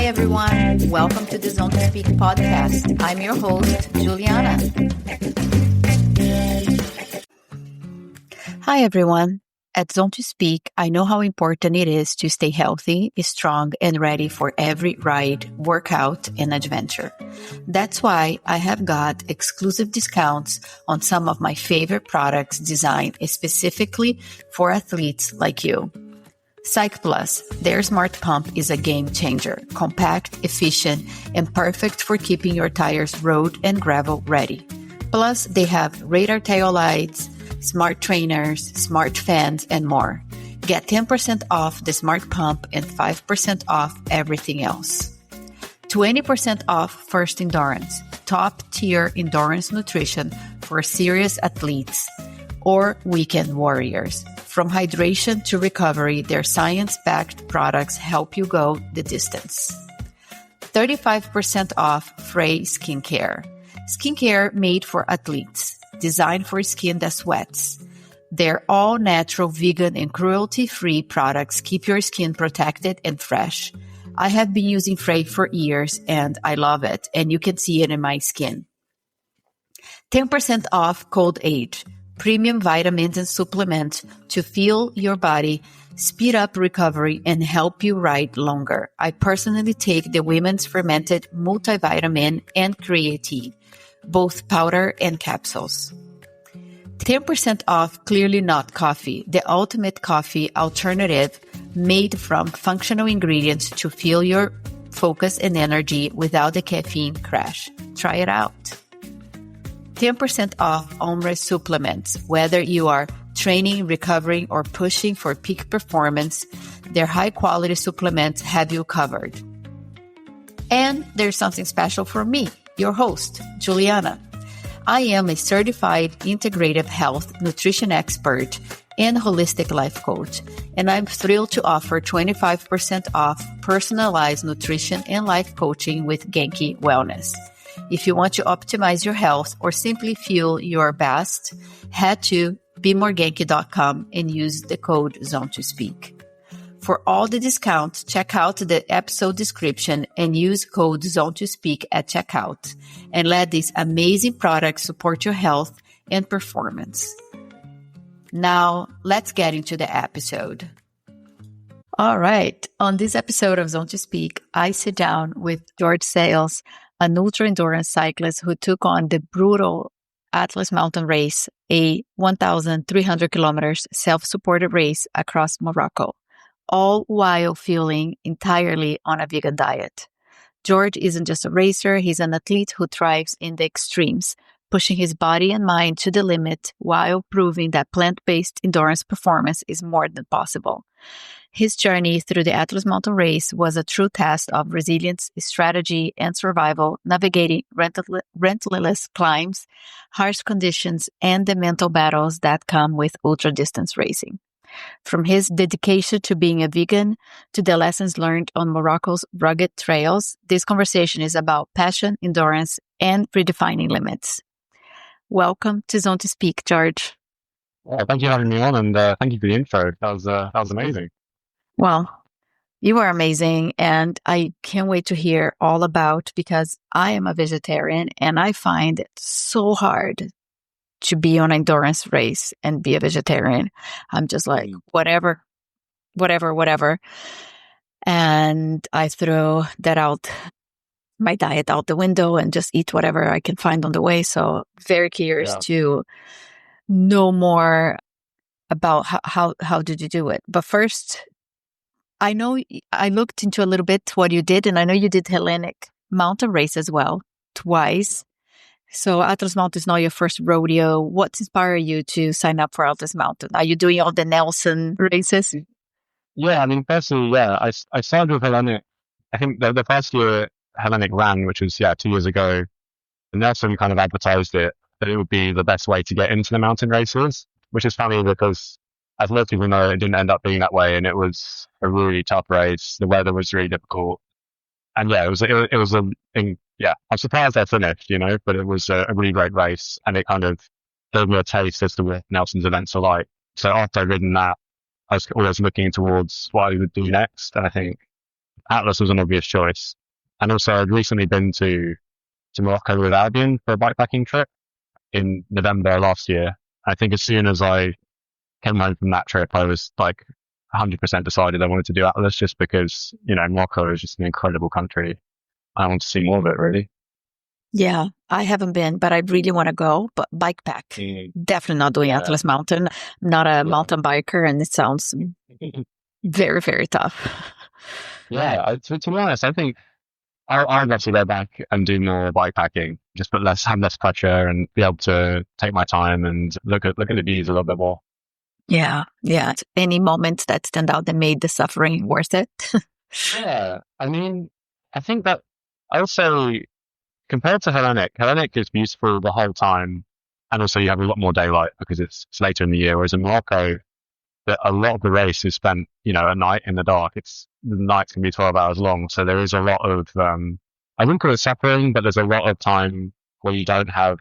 everyone. Welcome to the Zone to Speak podcast. I'm your host, Juliana. Hi, everyone. At Zone to Speak, I know how important it is to stay healthy, strong, and ready for every ride, workout, and adventure. That's why I have got exclusive discounts on some of my favorite products designed specifically for athletes like you. cyclist, their smart pump is a game changer, compact, efficient, and perfect for keeping your tires road and gravel ready. Plus, they have radar tail lights, smart trainers, smart fans, and more. Get 10% off the smart pump and 5% off everything else. 20% off First Endurance, top-tier endurance nutrition for serious athletes or weekend warriors. From hydration to recovery, their science-backed products help you go the distance. 35% off Frey Skincare. Skincare made for athletes, designed for skin that sweats. Their all-natural, vegan, and cruelty-free products keep your skin protected and fresh. I have been using Frey for years, and I love it, and you can see it in my skin. 10% off Cold Age. Premium vitamins and supplements to fuel your body, speed up recovery, and help you ride longer. I personally take the Women's Fermented Multivitamin and Creatine, both powder and capsules. 10% off Clearly Not Coffee, the ultimate coffee alternative made from functional ingredients to fuel your focus and energy without the caffeine crash. Try it out. 10% off Ombre supplements. Whether you are training, recovering, or pushing for peak performance, their high-quality supplements have you covered. And there's something special for me, your host, Juliana. I am a certified integrative health nutrition expert and holistic life coach, and I'm thrilled to offer 25% off personalized nutrition and life coaching with Genki Wellness. If you want to optimize your health or simply feel your best, head to bemoregenki.com and use the code ZONE2SPEAK. For all the discounts, check out the episode description and use code ZONE2SPEAK at checkout, and let these amazing products support your health and performance. Now, let's get into the episode. All right. On this episode of Zone to Speak, I sit down with George Sales, an ultra-endurance cyclist who took on the brutal Atlas Mountain Race, a 1,300 kilometers self-supported race across Morocco, all while fueling entirely on a vegan diet. George isn't just a racer, he's an athlete who thrives in the extremes, pushing his body and mind to the limit while proving that plant-based endurance performance is more than possible. His journey through the Atlas Mountain Race was a true test of resilience, strategy, and survival, navigating relentless climbs, harsh conditions, and the mental battles that come with ultra-distance racing. From his dedication to being a vegan to the lessons learned on Morocco's rugged trails, this conversation is about passion, endurance, and redefining limits. Welcome to Zone to Speak, George. Well, thank you for having me on, and thank you for the intro. That was amazing. Well, you are amazing, and I can't wait to hear all about, because I am a vegetarian and I find it so hard to be on an endurance race and be a vegetarian. I'm just like, whatever. And I throw that out, my diet out the window, and just eat whatever I can find on the way. So very curious to know more about how did you do it. But first, I know I looked into a little bit what you did, and I know you did Hellenic mountain race as well, twice. So Atlas Mountain is not your first rodeo. What inspired you to sign up for Atlas Mountain? Are you doing all the Nelson races? Yeah, I mean, personally, I started with Hellenic. I think the first year Hellenic ran, which was 2 years ago, Nelson kind of advertised it that it would be the best way to get into the mountain races, which is funny because, as most people know, it didn't end up being that way, and it was a really tough race. The weather was really difficult, and I'm surprised I finished, but it was a really great race, and it kind of gave me a taste as to what Nelson's events are like. So after I'd ridden that, I was always looking towards what I would do next, and I think Atlas was an obvious choice. And also, I'd recently been to Morocco with Albion for a bikepacking trip in November last year. I think as soon as I came home from that trip, I was like 100% decided I wanted to do Atlas just because, Morocco is just an incredible country. I want to see more of it, really. Yeah, I haven't been, but I really want to go. But bike pack, Mm, definitely not doing yeah, Atlas Mountain. I'm not a yeah. mountain biker, and it sounds very, very tough. Yeah, to be honest, I think I'd love to go back and do more bikepacking, just have less pressure and be able to take my time and look at the views a little bit more. Yeah, yeah. Any moments that stand out that made the suffering worth it? Yeah, I mean, I think that also compared to Hellenic is beautiful the whole time, and also you have a lot more daylight because it's later in the year. Whereas in Morocco, a lot of the race is spent, at night in the dark. The nights can be 12 hours long, so there is a lot of I wouldn't call it suffering, but there's a lot of time where you don't have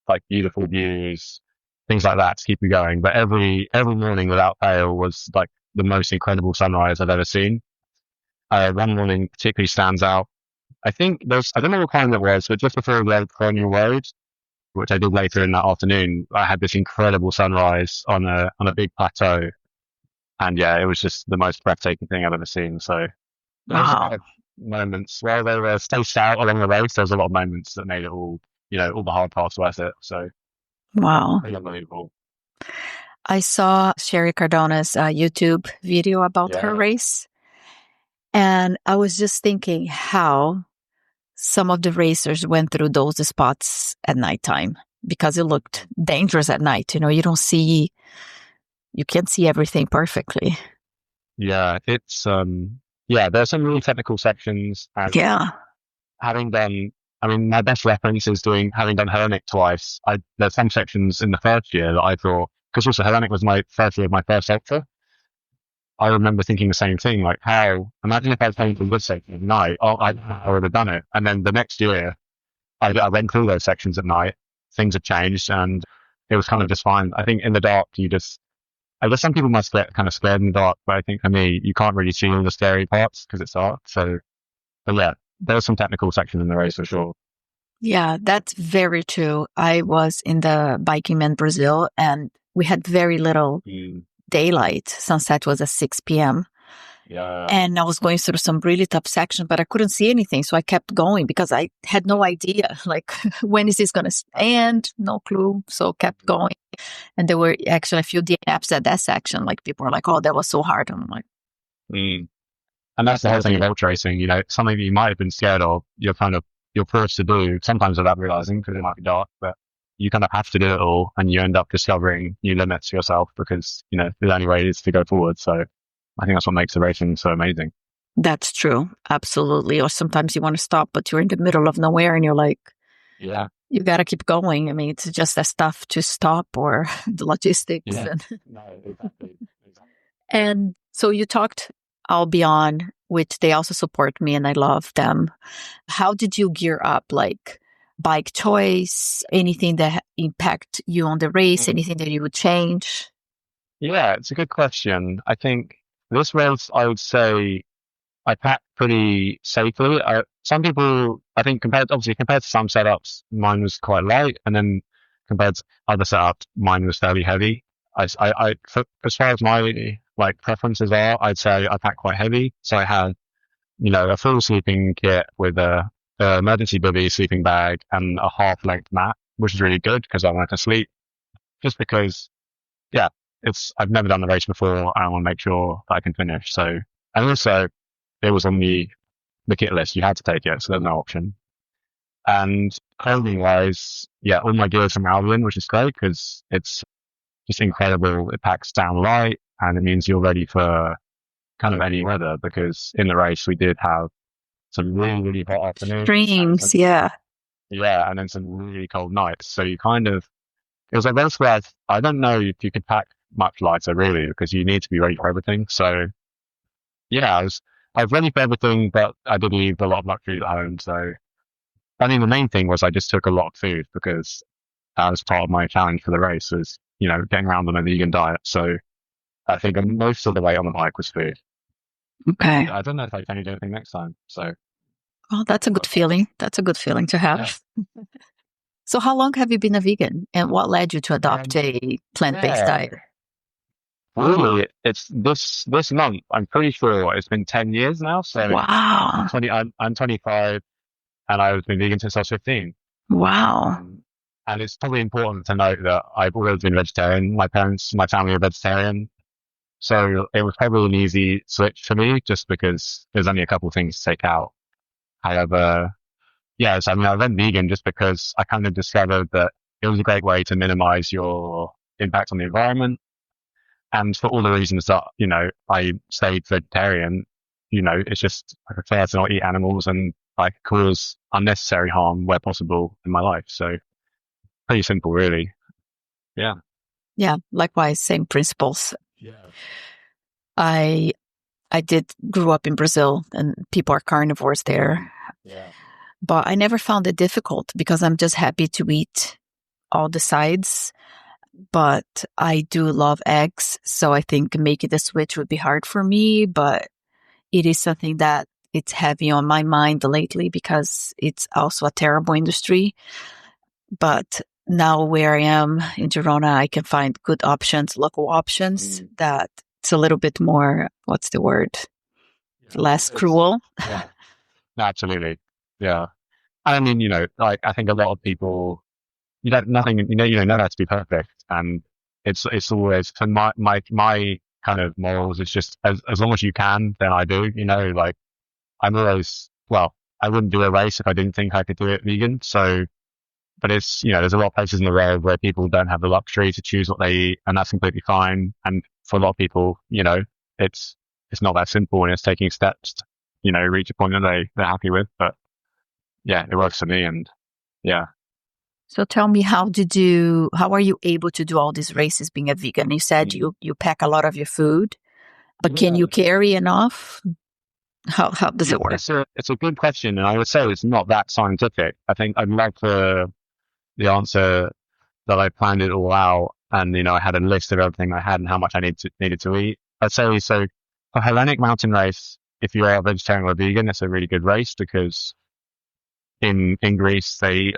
like beautiful views, things like that to keep you going. But every morning without fail was like the most incredible sunrise I've ever seen. One morning particularly stands out. I think I don't know what time it was, but just before the Colonial Road, which I did later in that afternoon, I had this incredible sunrise on a big plateau. And yeah, it was just the most breathtaking thing I've ever seen. So those are Wow. kind of moments where they were spaced out along the race. There's a lot of moments that made it all the hard parts worth it. So Wow. pretty unbelievable. I saw Sherry Cardona's YouTube video about her Yeah. race, and I was just thinking how some of the racers went through those spots at nighttime because it looked dangerous at night. You can't see everything perfectly. Yeah. Yeah, there's some really technical sections and Yeah. having done, I mean, my best reference is having done Hellenic twice. There's some sections in the first year that I thought, because also Hellenic was my first year of my first ultra. I remember thinking the same thing, like imagine if I was playing for good section at night, I would have done it. And then the next year, I went through those sections at night. Things had changed and it was kind of just fine. I think in the dark, I guess some people must get kind of scared in the dark, but I think for me, you can't really see all the scary parts because it's dark. So, but yeah, there was some technical section in the race for sure. Yeah, that's very true. I was in the biking in Brazil and we had very little Mm, daylight. Sunset was at 6 p.m. yeah. And I was going through some really tough sections, but I couldn't see anything. So I kept going because I had no idea, like, when is this going to end? No clue. So kept going. And there were actually a few DNFs at that section. Like people were like, oh, that was so hard. And I'm like, Mm. And that's the whole thing of ultra racing. Something that you might have been scared of, you're forced to do sometimes without realizing because it might be dark, but you kind of have to do it all, and you end up discovering new limits to yourself because the only way is to go forward. So I think that's what makes the racing so amazing. that's true. Absolutely. Or sometimes you want to stop, but you're in the middle of nowhere and you're like, Yeah, you got to keep going. I mean, it's just that stuff to stop or the logistics. yeah, no, exactly. And so you talked All Beyond, which they also support me and I love them. How did you gear up? Like bike choice, anything that impact you on the race, Mm. anything that you would change? Yeah, it's a good question. I think this race, I would say I packed pretty safely. Some people, I think, compared to some setups, mine was quite light, and then compared to other setups, mine was fairly heavy. As far as my like preferences are, I'd say I packed quite heavy. So I had, a full sleeping kit with a emergency bivy, sleeping bag, and a half length mat, which is really good because I wanted to sleep. Just because, yeah, I've never done the race before. I want to make sure that I can finish. So, and also it was on the kit list. You had to take it, so there's no option. And clothing wise, yeah, all my gear is from Alvin, which is great because it's just incredible. It packs down light and it means you're ready for kind of any weather because in the race we did have some really, really hot afternoons and Streams, yeah. and then some really cold nights. So it was like that's where I don't know if you could pack much lighter really because you need to be ready for everything. So yeah, I was ready for everything, but I did leave a lot of luxury at home. So I think the main thing was I just took a lot of food because that was part of my challenge for the race was, getting around on a vegan diet. So I think most of the weight on the bike was food. Okay. I don't know if I can do anything next time. So Well, that's a good feeling. That's a good feeling to yeah, have. So, how long have you been a vegan, and what led you to adopt um, a plant-based yeah. diet? Really, it's this month. I'm pretty sure it's been 10 years now. So Wow. I'm 25, and I've been vegan since I was 15. Wow. Um, and it's probably important to note that I've always been vegetarian. My parents, my family are vegetarian. So it was probably an easy switch for me just because there's only a couple of things to take out. However, yes, I mean, I went vegan just because I kind of discovered that it was a great way to minimize your impact on the environment. And for all the reasons that, I stayed vegetarian, it's just I prefer to not eat animals and like cause unnecessary harm where possible in my life. So pretty simple, really. Yeah. Yeah, likewise, same principles. Yeah. I I did grew up in Brazil, and people are carnivores there, Yeah. but I never found it difficult because I'm just happy to eat all the sides. But I do love eggs, so I think making the switch would be hard for me, but it is something that it's heavy on my mind lately because it's also a terrible industry. But now where I am in Girona, I can find good options, local options that it's a little bit more, what's the word? Yeah. Less cruel. Yeah. No, absolutely. Yeah. I mean, like I think a lot of people, nothing, never has to be perfect. And it's always, for my kind of morals, it's just as long as you can, then I do, like I'm always, well, I wouldn't do a race if I didn't think I could do it vegan. So, but it's, there's a lot of places in the world where people don't have the luxury to choose what they eat, and that's completely fine. And for a lot of people, it's, it's not that simple, and it's taking steps to, reach a point that they're happy with. But yeah, it works for me. And yeah. So tell me, how are you able to do all these races being a vegan? You said you pack a lot of your food, but can Yeah. you carry enough? How does it work? It's a good question, and I would say it's not that scientific. I think I'd like the answer that I planned it all out, and I had a list of everything I had and how much I needed to eat. I'd say so for Hellenic Mountain Race. If you are a vegetarian or vegan, it's a really good race because in Greece they eat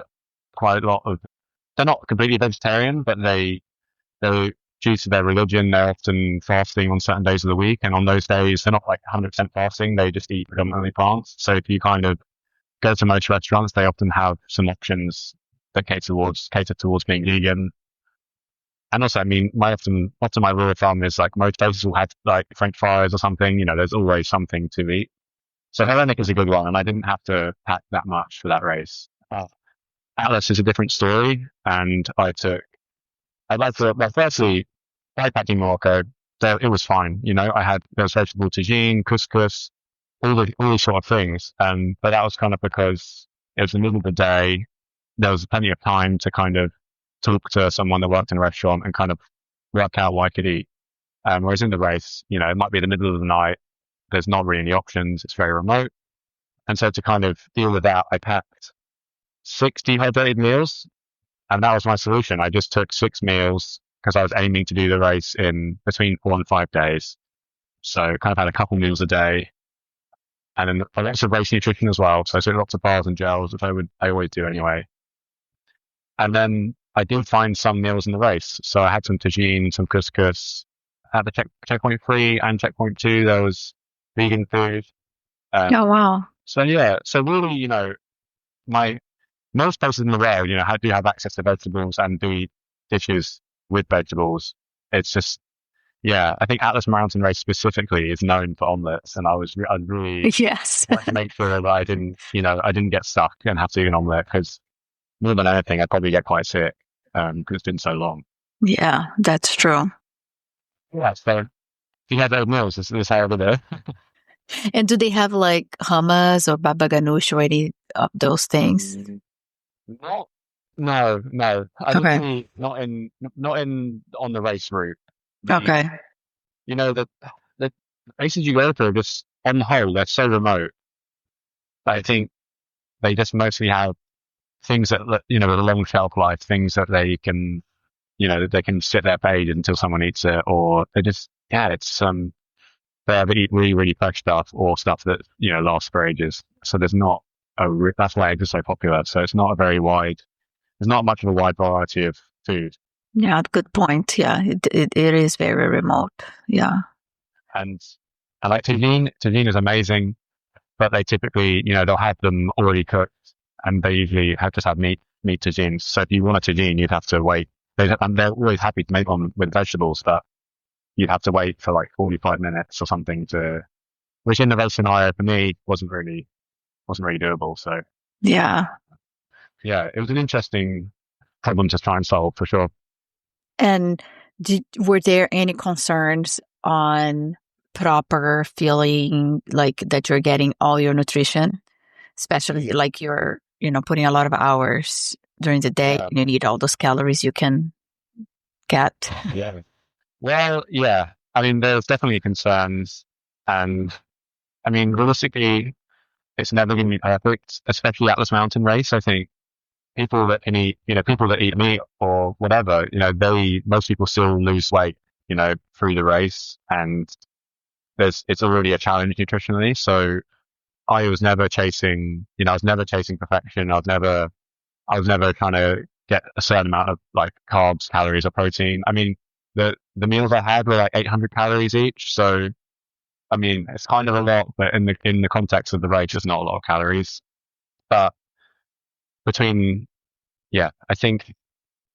quite a lot of. They're not completely vegetarian, but they due to their religion, they're often fasting on certain days of the week, and on those days they're not like 100% fasting. They just eat predominantly plants. So if you kind of go to most restaurants, they often have some options that cater towards being vegan. And also, I mean, often my rule of thumb is like most places will have like French fries or something. There's always something to eat. So Hellenic is a good one, and I didn't have to pack that much for that race. Atlas is a different story, and I'd like to, well, firstly, bikepacking Morocco, so it was fine. There was vegetable tagine, couscous, all these sort of things. But that was kind of because it was the middle of the day. There was plenty of time to kind of talk to someone that worked in a restaurant and kind of work out what I could eat. Whereas in the race, it might be the middle of the night. There's not really any options. It's very remote. And so to kind of deal with that, I packed 60 hydrated meals, and that was my solution. I just took 6 meals because I was aiming to do the race in between 4 and 5 days. So kind of had a couple meals a day, and then lots of race nutrition as well. So I took lots of bars and gels, which I always do anyway. And then I did find some meals in the race. So I had some tagine, some couscous. At the checkpoint 3 and checkpoint 2, there was vegan food. Oh, wow. So yeah, so really, my most places in the world, do have access to vegetables and do eat dishes with vegetables. It's just, yeah, I think Atlas Mountain Race specifically is known for omelets, and I really Yes. wanted to make sure that I didn't get stuck and have to eat an omelet because more than anything, I'd probably get quite sick because it's been so long. Yeah, that's true. Yeah, so if you had those meals, this is how it is. And do they have like hummus or baba ganoush or any of those things? Not, no, no. I would Okay. say not in on the race route. The Okay. the races you go through, just on the whole, they're so remote. That I think they just mostly have things that with a long shelf life, things that they can that they can sit there for ages until someone eats it, or they just, yeah, it's they either eat really, really fresh stuff or stuff that, lasts for ages. So there's not that's why eggs are so popular. So it's not there's not much of a wide variety of food. Yeah, good point. Yeah, it is very remote. Yeah. And I like tagine. Tagine is amazing, but they typically, they'll have them already cooked and they usually just have meat tagines. So if you want a tagine, you'd have to wait. And they're always happy to make one with vegetables, but you'd have to wait for like 45 minutes or something which in the rest scenario for me wasn't really doable. So Yeah. yeah, it was an interesting problem to try and solve for sure. And were there any concerns on proper feeling like that you're getting all your nutrition, especially like you're, putting a lot of hours during the day and you need all those calories you can get? Yeah. Well, yeah. I mean, there's definitely concerns. And I mean, realistically, it's never going to be perfect, especially Atlas Mountain Race. I think people that can eat, people that eat meat or whatever, most people still lose weight, through the race. And it's already a challenge nutritionally. So I was never chasing, perfection. I was never trying to get a certain amount of like carbs, calories, or protein. I mean, the meals I had were like 800 calories each. So, I mean, it's kind of a lot, but in the context of the race, it's not a lot of calories. But I think,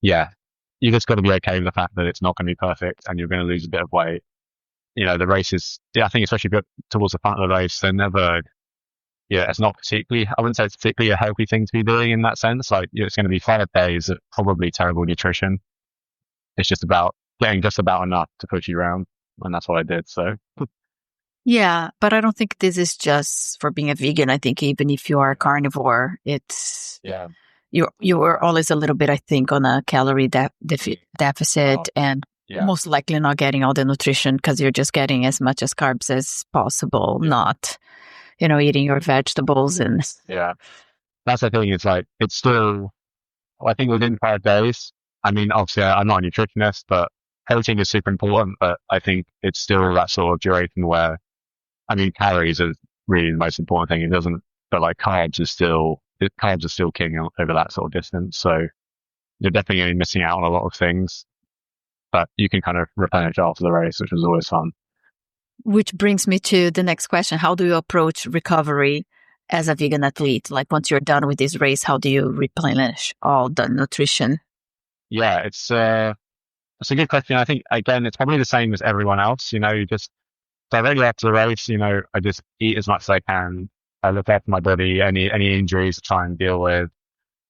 you just got to be okay with the fact that it's not going to be perfect and you're going to lose a bit of weight. The races, I think especially towards the front of the race, they're never, it's not particularly, I wouldn't say it's particularly a healthy thing to be doing in that sense. Like, it's going to be 5 days of probably terrible nutrition. It's just about getting just about enough to push you around. And that's what I did. So, Yeah, but I don't think this is just for being a vegan. I think even if you are a carnivore, it's you are always a little bit, I think, on a calorie deficit and most likely not getting all the nutrition because you're just getting as much as carbs as possible, not, eating your vegetables and that's the thing. It's like, it's still, I think within 5 days, I mean, obviously I'm not a nutritionist, but protein is super important, but I think it's still that sort of duration where, I mean, calories are really the most important thing. It doesn't, but like carbs are still king over that sort of distance. So you're definitely going to be missing out on a lot of things, but you can kind of replenish after the race, which was always fun. Which brings me to the next question. How do you approach recovery as a vegan athlete? Like once you're done with this race, how do you replenish all the nutrition? Yeah, it's a good question. I think, again, it's probably the same as everyone else. You just directly after the race, I just eat as much as I can. I look after my body, any injuries to try and deal with,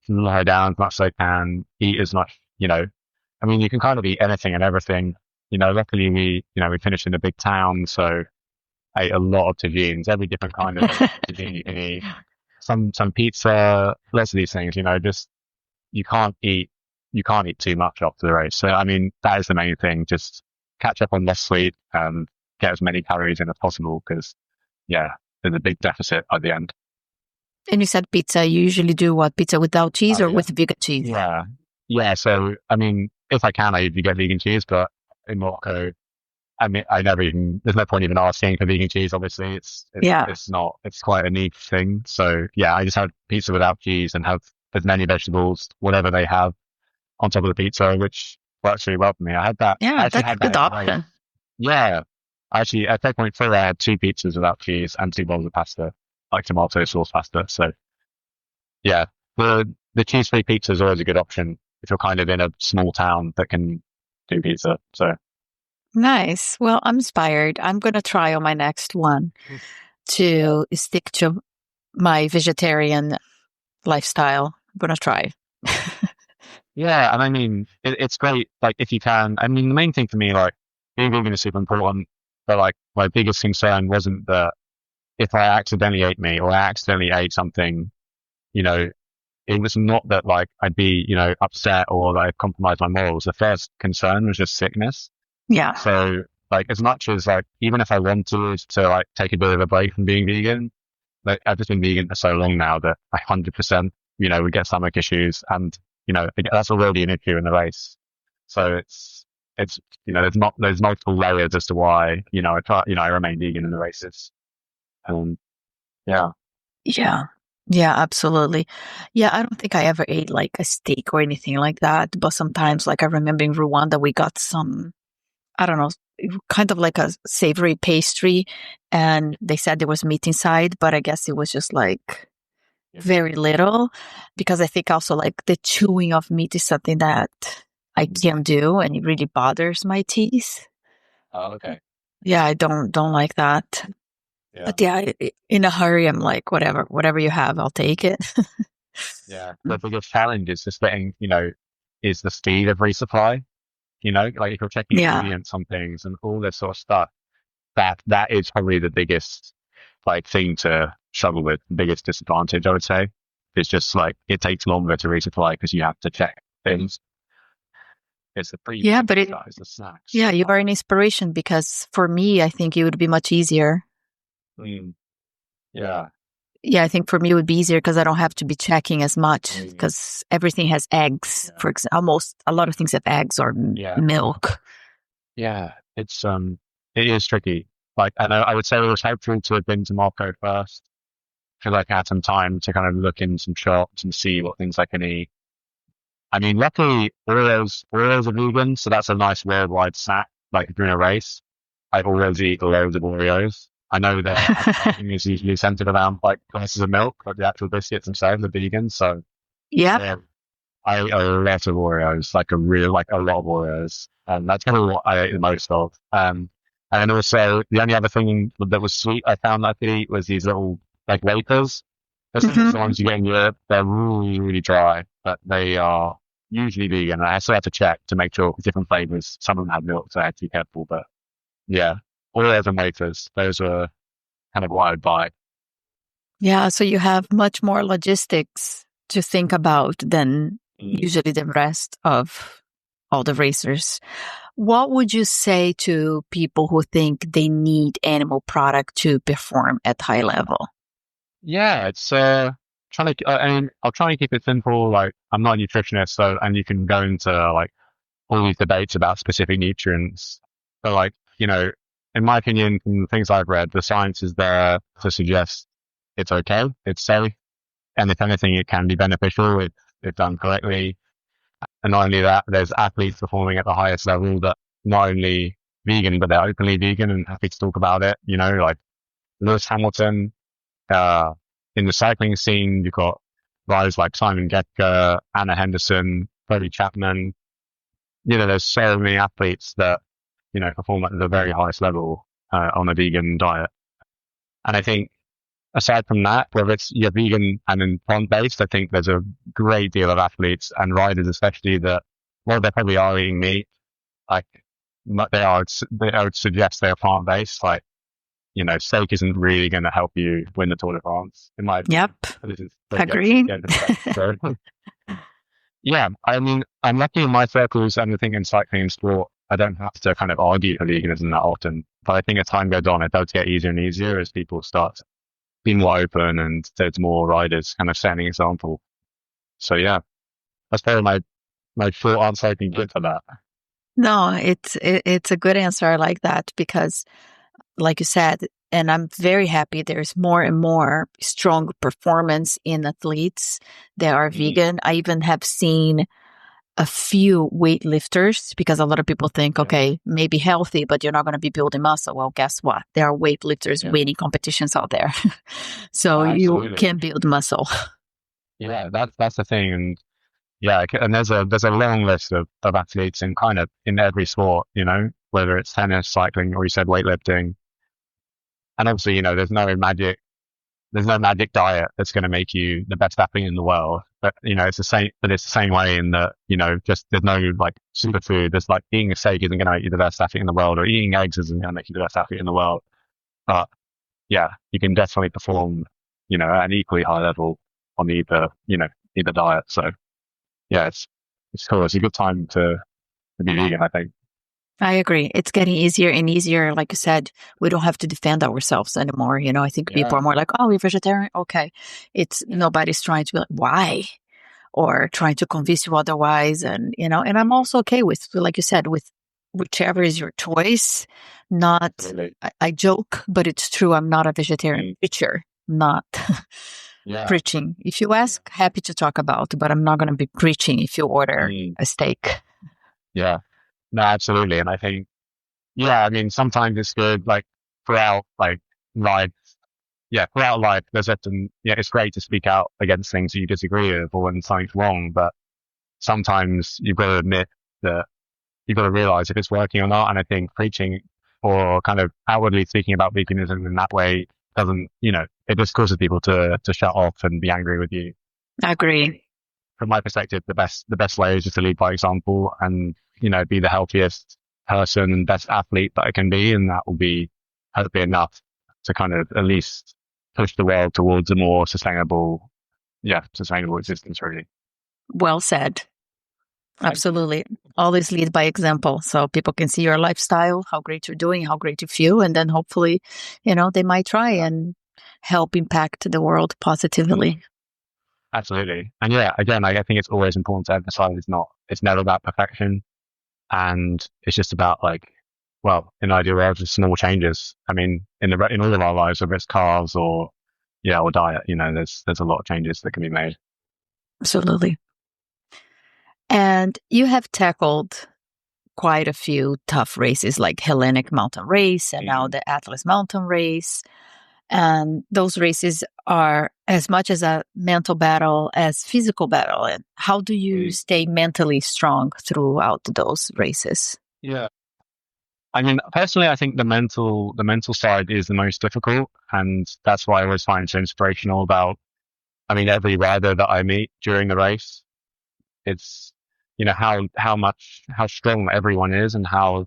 lie down as much as I can, eat as much, I mean, you can kind of eat anything and everything. Luckily we finished in a big town, so I ate a lot of tagines, every different kind of tagine you can eat. Some pizza, lots of these things, just you can't eat too much after the race. So I mean, that is the main thing. Just catch up on less sleep and get as many calories in as possible because there's a big deficit at the end. And you said pizza. You usually do what? Pizza without cheese or with vegan cheese? Yeah. So I mean, if I can, I usually get vegan cheese, but in Morocco, I mean, there's no point even asking for vegan cheese. Obviously, it's quite a niche thing. So I just have pizza without cheese and have as many vegetables, whatever they have, on top of the pizza, which works really well for me. I had that. Yeah, that's a good option. Yeah. Actually, at that point, I had 2 pizzas without cheese and 2 bowls of pasta, like tomato sauce pasta. So, the cheese-free pizza is always a good option if you're kind of in a small town that can do pizza. So nice. Well, I'm inspired. I'm going to try on my next one to stick to my vegetarian lifestyle. I'm going to try. yeah, and I mean, it's great. Like if you can, I mean, the main thing for me, like being vegan is super important. But like my biggest concern wasn't that if I accidentally ate meat or I accidentally ate something, it was not that like I'd be, upset or that I'd compromise my morals. The first concern was just sickness. Yeah. So like as much as like, even if I wanted to like take a bit of a break from being vegan, like I've just been vegan for so long now that I 100%, would get stomach issues and, that's already an issue in the race. So it's, there's multiple layers as to why, I remain vegan in the races. Yeah. Yeah. Yeah, absolutely. Yeah, I don't think I ever ate like a steak or anything like that. But sometimes, like I remember in Rwanda, we got some, I don't know, kind of like a savory pastry. And they said there was meat inside, but I guess it was just like Yeah. very little because I think also like the chewing of meat is something that I can't do and it really bothers my teeth. Oh, okay. Yeah, I don't like that. Yeah. But yeah, in a hurry, I'm like, whatever you have, I'll take it. Yeah. The biggest challenge is just is the speed of resupply. Like if you're checking Yeah. ingredients on things and all this sort of stuff, that is probably the biggest like thing to struggle with. The biggest disadvantage, I would say, is just like it takes longer to resupply because you have to check things. It's the Yeah, pre-packed but stuff, it's the snacks. yeah, you are an inspiration because for me, I think it would be much easier. Mm, yeah. Yeah, I think for me it would be easier because I don't have to be checking as much Mm, because everything has eggs. yeah. For example, almost a lot of things have eggs or Yeah. milk. Yeah. It is tricky. Like, and I would say it was helpful to have been to Morocco first because I had some time to kind of look in some shops and see what things I can eat. I mean, luckily, Oreos are vegan, so that's a nice worldwide snack. Like if you're in a race, I always eat loads of Oreos. I know their advertising is usually centered around like glasses of milk, but the actual biscuits themselves are vegan. So Yep. yeah, I eat a lot of Oreos, like a lot of Oreos, and that's kind of what I ate the most of. And then also the only other thing that was sweet I found I could eat was these little like wafers. The Hmm. ones you get in Europe, they're really, really dry, but they are usually vegan. I still had to check to make sure different flavors. Some of them had milk, so I had to be careful. But yeah, Oreos and wafers, those were kind of what I'd buy. Yeah, so you have much more logistics to think about than Mm. usually the rest of all the racers. What would you say to people who think they need animal product to perform at high level? Yeah, it's trying to. I mean, I'll try and keep it simple. Like, I'm not a nutritionist, so and you can go into like all these debates about specific nutrients. But like, in my opinion, from the things I've read, the science is there to suggest it's okay, it's safe, and if anything, it can be beneficial if done correctly. And not only that, there's athletes performing at the highest level that not only vegan, but they're openly vegan and happy to talk about it. Like Lewis Hamilton. Uh, in the cycling scene, you've got guys like Simon Getker, Anna Henderson, Freddie Chapman. There's so many athletes that, perform at the very highest level on a vegan diet. And I think aside from that, whether it's you're vegan and then plant-based, I think there's a great deal of athletes and riders, especially that, well, they probably are eating meat. Like, I would suggest they're plant-based. Like, steak isn't really going to help you win the Tour de France, in my opinion. Yep, This is agree. getting debate. So, yeah, I mean, I'm lucky in my circles and I think in cycling and sport, I don't have to kind of argue for veganism that often. But I think as time goes on, it does get easier and easier as people start being more open and there's more riders kind of setting example. So yeah, that's probably my short answer I can give for that. No, it's a good answer. I like that because, like you said, and I'm very happy. There's more and more strong performance in athletes that are Mm, vegan. I even have seen a few weightlifters because a lot of people think, yeah, okay, maybe healthy, but you're not going to be building muscle. Well, guess what? There are weightlifters yeah, winning competitions out there. So you absolutely. can build muscle. Yeah, that's the thing, and yeah, and there's a long list of athletes in kind of in every sport, whether it's tennis, cycling, or you said weightlifting, and obviously, there's no magic diet that's going to make you the best athlete in the world. But it's the same way in that just there's no like superfood. There's like eating a steak isn't going to make you the best athlete in the world, or eating eggs isn't going to make you the best athlete in the world. But yeah, you can definitely perform, at an equally high level on either diet. So yeah, it's cool. It's a good time to be vegan, I think. I agree. It's getting easier and easier. Like you said, we don't have to defend ourselves anymore. I think people Yeah, are more like, oh, you're vegetarian? Okay. It's yeah, nobody's trying to be like, why? Or trying to convince you otherwise. And I'm also okay with, like you said, with whichever is your choice. Not, I joke, but it's true. I'm not a vegetarian preacher, not preaching. If you ask, happy to talk about, but I'm not going to be preaching if you order a steak. Yeah, no, absolutely. And I think, yeah, I mean, sometimes it's good, like throughout like life. Yeah, throughout life, there's often, it's great to speak out against things that you disagree with or when something's wrong, but sometimes you've got to admit that you've got to realize if it's working or not. And I think preaching or kind of outwardly speaking about veganism in that way doesn't, it just causes people to shut off and be angry with you. I agree. From my perspective, the best way is just to lead by example and, be the healthiest person and best athlete that I can be. And that will be hopefully enough to kind of at least push the world towards a more sustainable existence, really. Well said. Absolutely. Always lead by example so people can see your lifestyle, how great you're doing, how great you feel. And then hopefully, they might try and help impact the world positively. Absolutely. And yeah, again, I think it's always important to emphasize it's never about perfection. And it's just about in ideal world, just small changes. I mean, in all of our lives, whether it's cars or diet, there's a lot of changes that can be made. Absolutely. And you have tackled quite a few tough races like Hellenic Mountain Race and now the Atlas Mountain Race. And those races are as much as a mental battle as physical battle. And how do you stay mentally strong throughout those races? Yeah. I mean, personally, I think the mental side is the most difficult. And that's why I always find so inspirational about, every rider that I meet during the race. It's, how strong everyone is and how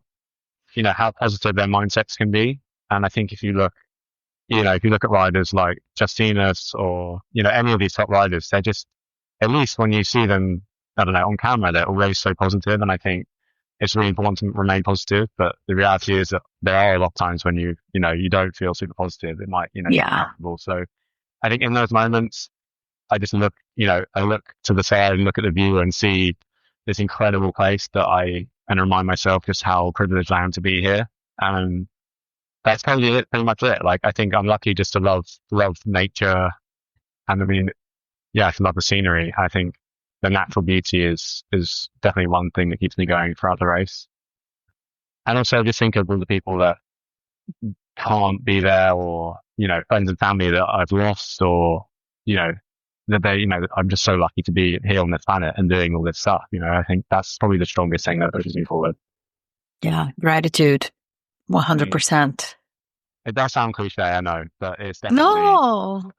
positive their mindsets can be. And I think if you look at riders like Justinas or, any of these top riders, they're just, at least when you see them, I don't know, on camera, they're always so positive. And I think it's really important to remain positive. But the reality is that there are a lot of times when you don't feel super positive. It might, be uncomfortable. So I think in those moments, I just look, I look to the side and look at the view and see this incredible place and remind myself just how privileged I am to be here. And that's pretty much it. Like, I think I'm lucky just to love nature. And to love the scenery. I think the natural beauty is definitely one thing that keeps me going throughout the race. And also just think of all the people that can't be there or, friends and family that I've lost or, that I'm just so lucky to be here on this planet and doing all this stuff. I think that's probably the strongest thing that pushes me forward. Yeah. Gratitude. 100%. It does sound cliche, I know, but it's definitely,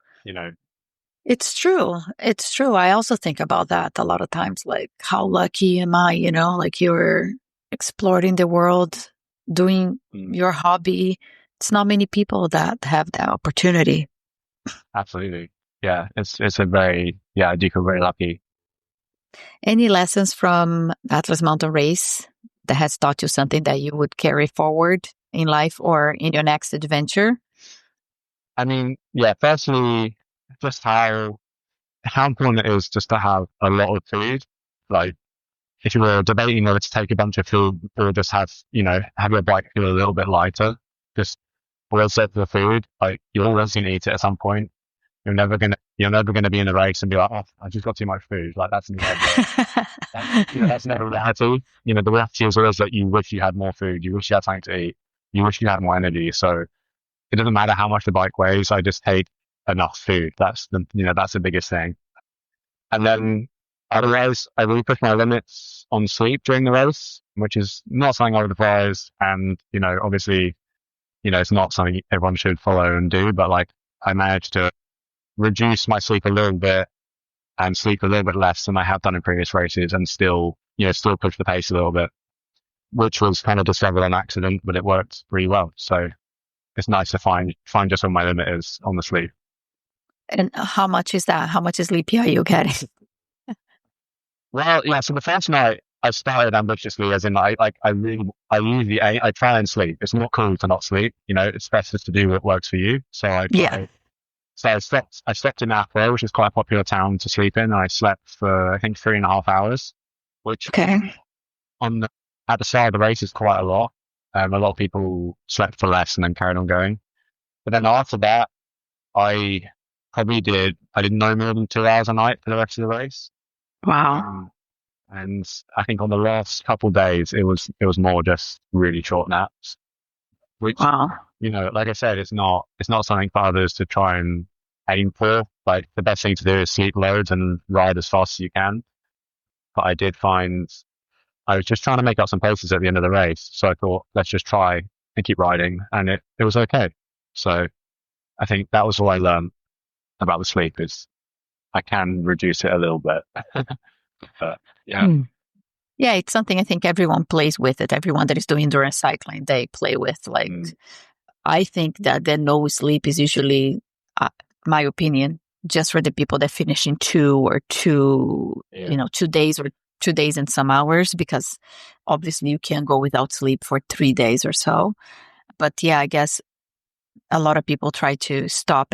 It's true. It's true. I also think about that a lot of times. Like, how lucky am I, like you're exploring the world, doing your hobby. It's not many people that have that opportunity. Absolutely. Yeah. I do feel very lucky. Any lessons from Atlas Mountain Race that has taught you something that you would carry forward in life or in your next adventure? Firstly, just how important it is just to have a lot of food. Like, if you were debating whether to take a bunch of food or just have your bike feel a little bit lighter, just boil set the food. Like, you're always going to eat it at some point. You're never gonna be in a race and be like, oh, I just got too much food. Like, that's that's never reality. The reality is always that you wish you had more food. You wish you had something to eat. You wish you had more energy. So it doesn't matter how much the bike weighs. I just take enough food. That's the biggest thing. And then otherwise, I really push my limits on sleep during the race, which is not something I would advise. And, obviously, it's not something everyone should follow and do, but like, I managed to reduce my sleep a little bit and sleep a little bit less than I have done in previous races and still push the pace a little bit, which was kind of discovered on accident, but it worked really well. So it's nice to find just what my limit is on the sleep. And how much is that? How much sleep are you getting? Well, yeah. So the first night I started ambitiously, as in I try and sleep. It's not cool to not sleep. It's best just to do what works for you. So I try. Yeah. So I slept in Murrell, which is quite a popular town to sleep in. And I slept for, I think, 3.5 hours, which okay. and at the start of the races quite a lot. A lot of people slept for less and then carried on going. But then after that, I I did no more than 2 hours a night for the rest of the race. Wow. Um, and I think on the last couple of days, it was more just really short naps, which, Wow. like I said, it's not something for others to try and aim for. Like the best thing to do is sleep loads and ride as fast as you can. But I did find I was just trying to make up some paces at the end of the race. So I thought, let's just try and keep riding. And it was okay. So I think that was all I learned about the sleep is I can reduce it a little bit. But yeah. Hmm. Yeah, it's something I think everyone plays with it. Everyone that is doing endurance cycling, they play with. Like, I think that the no sleep is usually, my opinion, just for the people that finish in 2 days or 2 days and some hours, because obviously you can't go without sleep for 3 days or so. But yeah, I guess a lot of people try to stop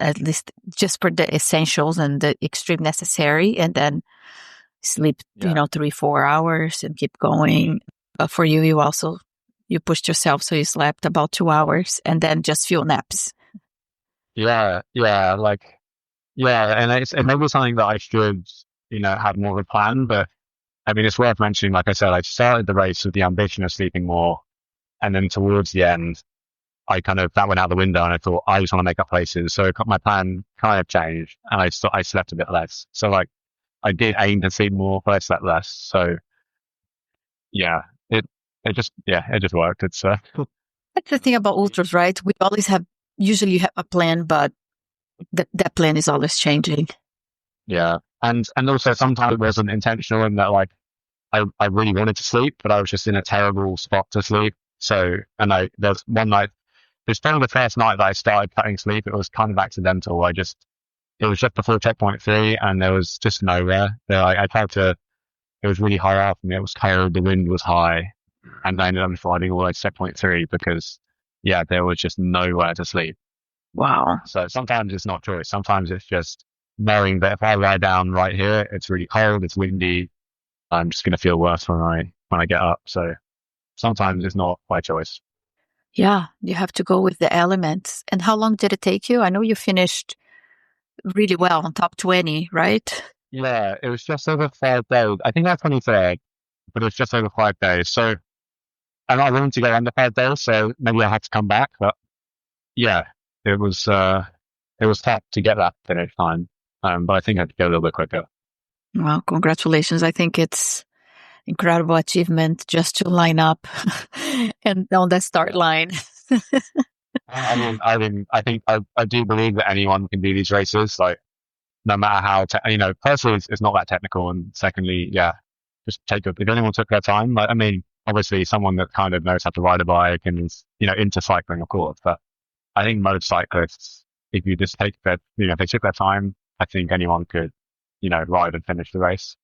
at least just for the essentials and the extreme necessary, and then sleep, Yeah. 3-4 hours and keep going. But for you, you pushed yourself, so you slept about 2 hours and then just few naps. Yeah. Yeah. And it may be something that I should, have more of a plan, but I mean, it's worth mentioning, like I said, I started the race with the ambition of sleeping more. And then towards the end, that went out the window and I thought I just want to make up places. So my plan kind of changed and I slept a bit less. So like I did aim to sleep more, but I slept less. So yeah, it just worked. It's, That's the thing about ultras, right? We always usually you have a plan, but that plan is always changing. yeah. And also sometimes it wasn't intentional in that like, I really wanted to sleep, but I was just in a terrible spot to sleep. So, there's one night, it was probably the first night that I started cutting sleep. It was kind of accidental. It was just before checkpoint 3 and there was just nowhere there. I tried to, it was really high up and it was cold. The wind was high and I ended up riding all the way to checkpoint 3 because yeah, there was just nowhere to sleep. Wow. So sometimes it's not choice. Sometimes it's just knowing that if I lie down right here, it's really cold, it's windy. I'm just going to feel worse when I get up. So sometimes it's not by choice. Yeah, you have to go with the elements. And how long did it take you? I know you finished really well on top 20, right? Yeah, it was just over 5 days. I think that's 23rd, but it was just over 5 days. So I'm not willing to go under 5 days, so maybe I had to come back. But yeah, it was tough to get that finish time. But I think I could go a little bit quicker. Well, congratulations. I think it's incredible achievement just to line up and on the start line. I think I do believe that anyone can do these races. Like no matter how, personally, it's not that technical. And secondly, yeah, just if anyone took their time, like, I mean, obviously someone that kind of knows how to ride a bike and is, into cycling, of course. But I think motorcyclists, if you just if they took their time, I think anyone could, ride and finish the race.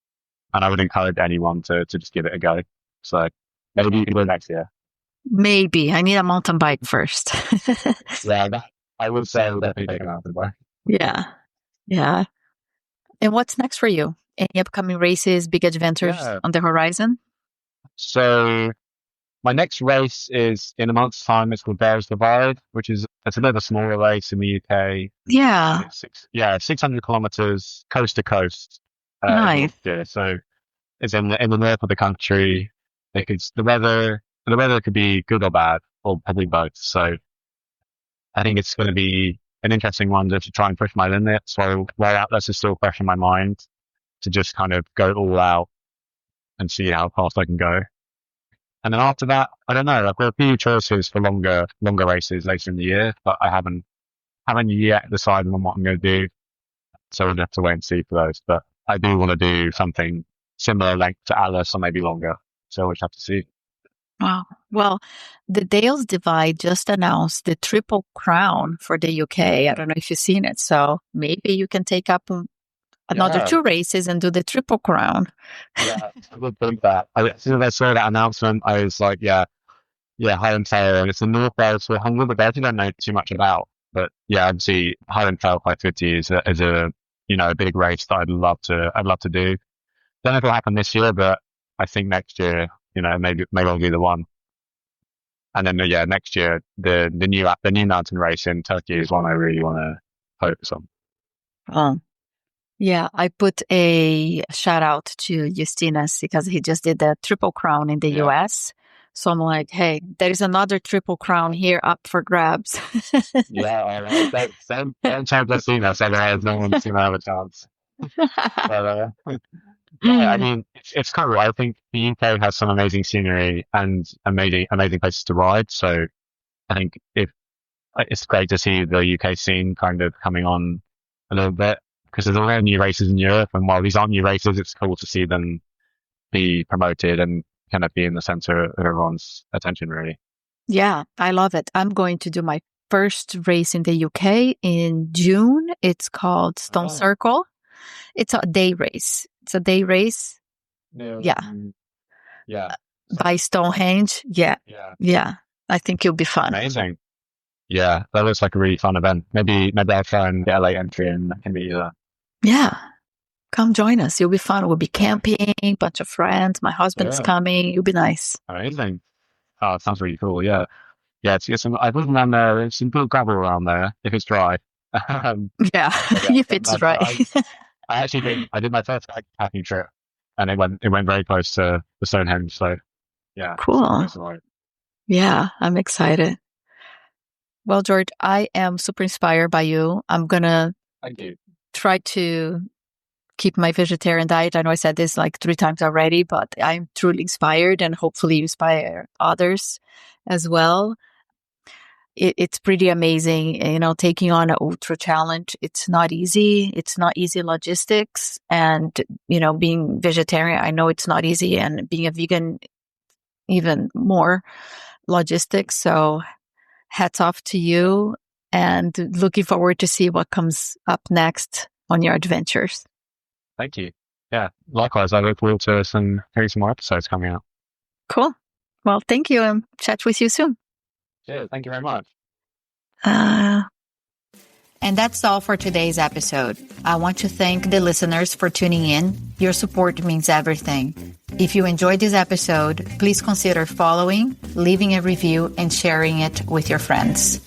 And I would encourage anyone to just give it a go. So maybe you can do it next year. Maybe. I need a mountain bike first. Yeah, I would say definitely take a mountain bike. Yeah. Yeah. And what's next for you? Any upcoming races, big adventures Yeah. on the horizon? So my next race is in a month's time. It's called Bears Divide, it's another smaller race in the UK. Yeah. It's 600 kilometers coast to coast. Nice. So it's in the north of the country. The weather could be good or bad, or probably both. So I think it's going to be an interesting one to try and push my limits. So while Atlas is still fresh in my mind, to just kind of go all out and see how fast I can go. And then after that, I don't know. I've got a few choices for longer races later in the year, but I haven't yet decided on what I'm going to do. So we'll have to wait and see for those. But I do want to do something similar length to Atlas or maybe longer. So we'll just have to see. Wow. Well, the Dales Divide just announced the Triple Crown for the UK. I don't know if you've seen it. So maybe you can take up another 2 races and do the Triple Crown. Yeah, I would think that. As soon as I saw that announcement, I was like, yeah, Highland Trail. And it's the North Wales 400, but I don't know too much about. But yeah, obviously Highland Trail 550 is a a big race that I'd love to do. Don't know if it'll happen this year, but I think next year maybe I'll do the one. And then, next year, the new mountain race in Turkey is one I really want to focus on. Yeah, I put a shout out to Justinas because he just did the Triple Crown in the US. So I'm like, hey, there is another Triple Crown here up for grabs. Yeah, same chance I've seen us. Otherwise, no one's going to have a chance. But, I mean, it's kind of. I think the UK has some amazing scenery and amazing places to ride. So I think it's great to see the UK scene kind of coming on a little bit, because there's a lot of new races in Europe, and while these aren't new races, it's cool to see them be promoted and kind of be in the center of everyone's attention, really. Yeah, I love it. I'm going to do my first race in the UK in June. It's called Stone Circle. It's a day race. Yeah. By Stonehenge. Yeah. I think it'll be fun. Amazing. Yeah, that looks like a really fun event. Maybe I'll try and get a late entry and I can meet you there. Yeah. Come join us. It'll be fun. We'll be camping, bunch of friends. My husband's coming. It'll be nice. Amazing. Oh, it sounds really cool. Yeah. Yeah, I've lived around there. There's some good gravel around there if it's dry. If it's dry. I did my first backpacking trip, and it went very close to the Stonehenge. So yeah. Cool. Yeah, I'm excited. Well, George, I am super inspired by you. I'm gonna try to keep my vegetarian diet. I know I said this like 3 times already, but I'm truly inspired, and hopefully you inspire others as well. It's pretty amazing, taking on an ultra challenge. It's not easy. It's not easy logistics. And, being vegetarian, I know it's not easy. And being a vegan, even more logistics. So hats off to you, and looking forward to see what comes up next on your adventures. Thank you. Yeah, likewise. I look forward to hearing some more episodes coming out. Cool. Well, thank you, and chat with you soon. Yeah, thank you very much. And that's all for today's episode. I want to thank the listeners for tuning in. Your support means everything. If you enjoyed this episode, please consider following, leaving a review, and sharing it with your friends.